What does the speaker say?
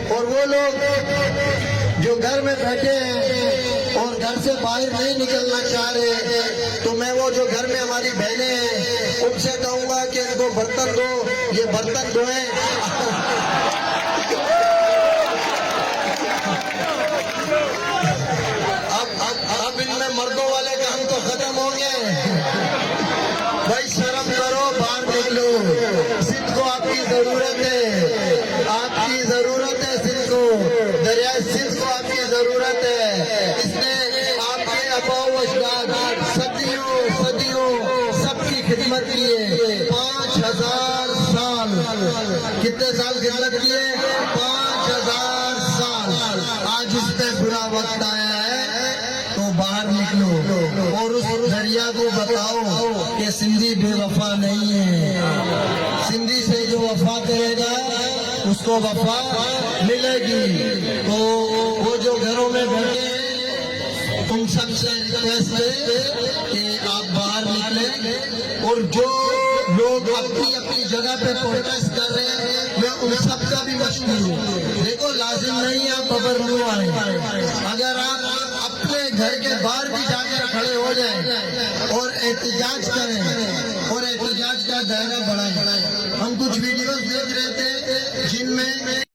और वो लोग जो घर में बैठे हैं और घर से बाहर नहीं निकलना चाह रहे, तो मैं वो जो घर में हमारी बहनें हैं उनसे कहूंगा कि इनको बर्तन दो, ये बर्तन धोए। अब इनमें मर्दों वाले काम तो खत्म होंगे। भाई शर्म करो, बाहर निकलो। सिंध को आपकी जरूरत है, आपकी जरूरत है सिंध को, दरियाए सिंध को आपकी जरूरत है। इसने आपके अबाव सदियों सदियों सबकी खिदमत की है। 5000 साल, कितने साल खिदमत की है? 5000 साल। आज इस पे बुरा वक्त आया है तो बाहर निकलो और उस दरिया को बताओ कि सिंधी बेवफा नहीं है। सिंधी से जो वफा करेगा उसको वफा मिलेगी। तो वो जो घरों में बैठे हैं उन सबसे रिक्वेस्ट है कि आप बाहर निकलें। और जो लोग अपनी अपनी जगह पे प्रोटेस्ट कर रहे हैं मैं उन सबका भी मशहूर हूँ। देखो लाजिम नहीं आप बबरलू आए, अगर आप अपने घर के बाहर भी जाकर खड़े हो जाएं और एहतजाज करें और एहतजाज का दायरा बढ़ाएं। हम कुछ वीडियोस देख रहे थे जिनमें